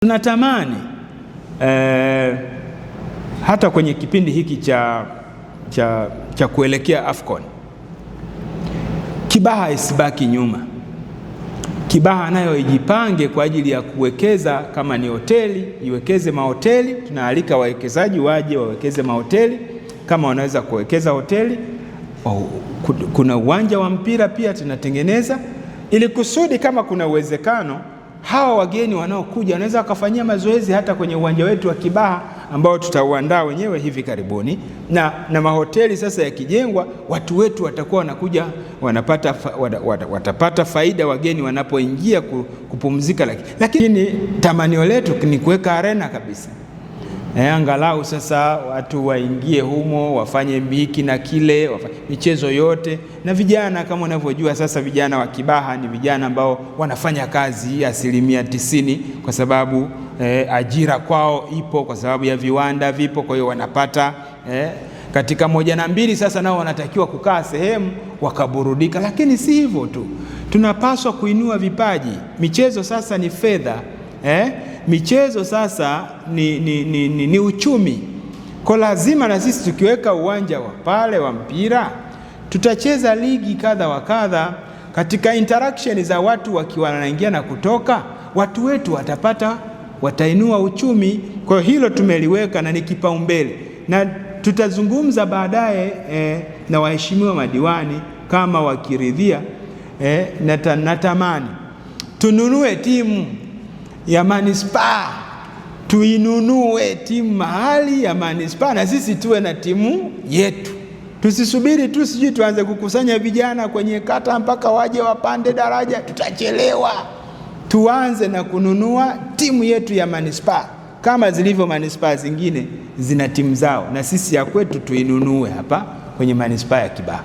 Tunatamani hata kwenye kipindi hiki cha kuelekea AFCON, Kibaha isibaki nyuma. Kibaha nayo ijipange kwa ajili ya kuwekeza, kama ni hoteli iwekeze mahoteli. Tunaalika wawekezaji waje wawekeze mahoteli, kama wanaweza kuwekeza hoteli. Kuna uwanja wa mpira pia tunatengeneza, ili kusudi kama kuna uwezekano hawa wageni wanaokuja wanaweza wakafanyia mazoezi hata kwenye uwanja wetu wa Kibaha ambao tutauandaa wenyewe hivi karibuni. Na mahoteli sasa yakijengwa, watu wetu watakuwa wanakuja watapata faida wageni wanapoingia kupumzika. Lakini tamanio letu ni kuweka arena kabisa. Angalau sasa watu waingie humo, wafanye hiki na kile, wafanye michezo yote. Na vijana kama unavyojua sasa, vijana wa Kibaha ni vijana ambao wanafanya kazi 90%, kwa sababu ajira kwao ipo, kwa sababu ya viwanda vipo. Kwa hiyo wanapata katika 1 na 2. Sasa nao wanatakiwa kukaa sehemu wakaburudika. Lakini si hivyo tu, tunapaswa kuinua vipaji. Michezo sasa ni fedha, michezo sasa ni uchumi. Kwa lazima na sisi tukiweka uwanja wa pale wa mpira, tutacheza ligi kadha wa kadha. Katika interaction za watu wakiwa wanaingia na kutoka, watu wetu watainua uchumi. Kwa hilo tumeliweka na ni kipaumbele, na tutazungumza baadaye na waheshimiwa madiwani kama wakiridhia. Natamani tununue timu ya manispaa, tuinunue timu mahali ya manispaa, na sisi tuwe na timu yetu. Tusisubiri tu sijui tuanze kukusanya vijana kwenye kata mpaka waje wapande daraja, tutachelewa. Tuanze na kununua timu yetu ya manispaa, kama zilivyo manispaa zingine zina timu zao, na sisi ya kwetu tuinunue hapa kwenye manispaa ya Kibaha.